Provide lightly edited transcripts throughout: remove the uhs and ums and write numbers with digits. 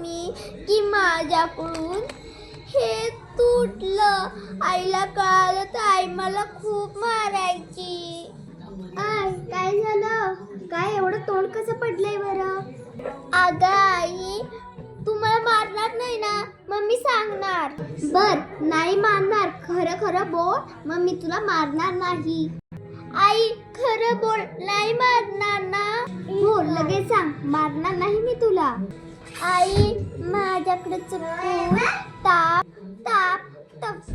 मी की माझ्याकडून हे तुटलं. आईला कळालं तर आई मला खूप मारायची. काय झालं? काय एवढं तोंड कसं पडलंय बरं? अगं आई, तू मला मारणार नाही ना? मग मी सांगणार. बर, नाही मारणार. खरं खरं बोल, मग मी तुला मारणार नाही. आई, खरं बोल, नाही मारणार ना? हो, लगेच सांग, मारणार नाही मी तुला. आई, माझ्याकडे चुकून ताप ताप तप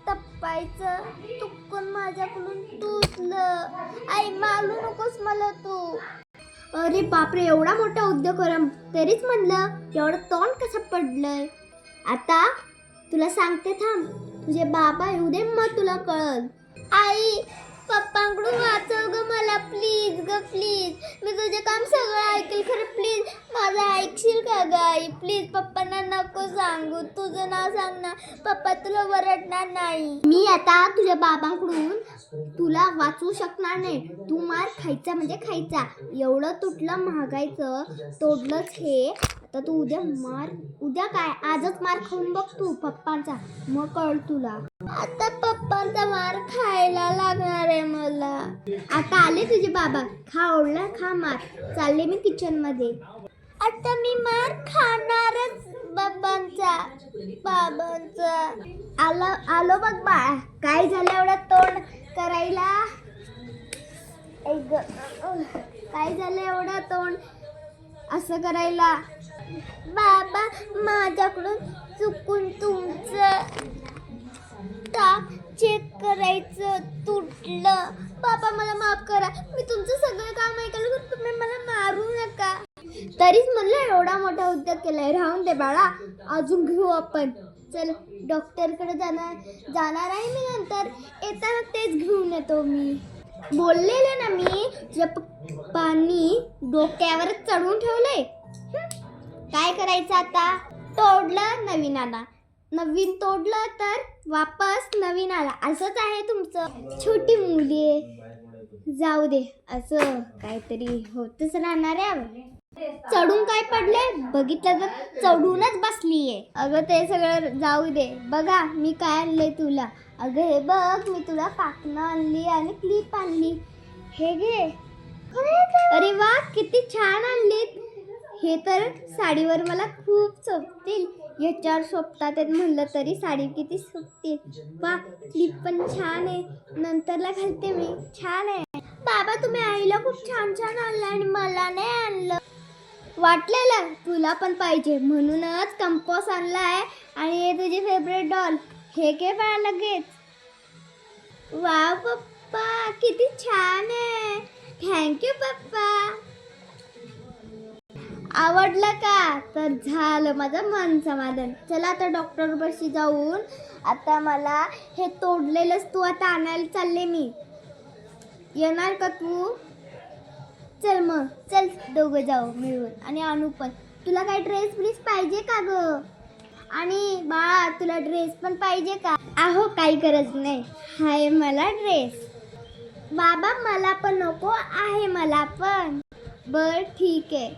तपायचं चुकून माझ्याकडून तुटलं. आई, मारू नकोस मला तू. अरे बापरे, एवढा मोठा उद्योगक्रम, तरीच म्हणलं एवढं तोंड कसं पडलंय. आता तुला सांगते, थांब, तुझे बाबा येऊ दे, मग तुला कळल. आई, पप्पांकडून वाचव ग मला, प्लीज ग, प्लीज. मी तुझे काम सगळं ऐकेल, खरं प्लीज माझं ऐकशील का ग आई? प्लीज पप्पांना नको सांगू, तुझं नाव सांग ना, पप्पा तुला वरडणार नाही. मी आता तुझ्या बाबांकडून तुला वाचवू शकणार नाही. तू मार खायचा म्हणजे खायचा. एवढं तुटलं महागायचं, तोडलंच हे. आता तू उद्या मार, उद्या काय, आजच मार खाऊन बघ तू पप्पांचा, मग कळ तुला. आता पप्पांचा मार खायला लागणार आहे मला. आता आले तुझे बाबा, खा ओढला, खा मार. चालले मी किचन मध्ये. आता मी मार खाणारच बाबांचा. आलो बघ बाळा. काय झालं एवढं तोंड करायला? काय झालं एवढं तोंड असं करायला? बाबा, माझ्याकडून चुकून तुमचं ताप चेक करायचं तुटलं. बाबा मला माफ करा, मी तुमचं सगळं काम ऐकलं, तुम्ही मला मारू नका. तरीच म्हणलं एवढा मोठा उद्योग केलाय. राहून दे बाळा, अजून घेऊ आपण. चल, डॉक्टरकडे जाणार आहे मी नंतर. येताना तेच घेऊन येतो मी. बोललेले ना मी, तुझ्या पप्पांनी डोक्यावरच चढवून ठेवलंय. काय करायचं आता? तोडलं नवीन आला, नवीन तोडलं तर वापस नवीन आला. असंच आहे तुमचं. छोटी मुली आहे, जाऊ दे, असं काहीतरी होतच राहणार आहे. चढून काय पडले? बघितलं तर चढूनच बसलीये. अगं ते सगळं जाऊ दे. बघा मी काय आणलंय तुला. अगं हे बघ, मी तुला पाकणं आणली आणि क्लिप आणली. हे घे. अरे वा, किती छान आणलीत. हे तर साडीवर मला खूप शोभतील. याच्यावर शोभतात म्हणलं तरी साडी किती शोभतील. वा, क्लिप पण छान आहे, नंतरला घालते मी. छान आहे. बाबा, तुम्ही आईला खूप छान छान आणलं आणि मला नाही आणलं. वाटलेलं तुला पण पाहिजे म्हणूनच कंपोस आणलाय. आणि हे तुझी फेवरेट डॉल. हे घे बाळा लगेच. वा पप्पा, किती छान आहे. थँक्यू पप्पा. आवडलं का? तर झालं माझं मन समाधान. चला आता डॉक्टरपाशी जाऊन आता मला हे तोडलेलंच तू आता आणायला चालले मी. येणार का तू? चल मग, चल दोघं जाऊ मिळून आणि आणू पण. तुला काय ड्रेस ब्रेस पाहिजे का ग? आणि बाळा, तुला ड्रेस पण पाहिजे का? आहो, काही गरज नाही, हाय मला ड्रेस. बाबा, मला पण नको आहे, मला पण. बर ठीक आहे.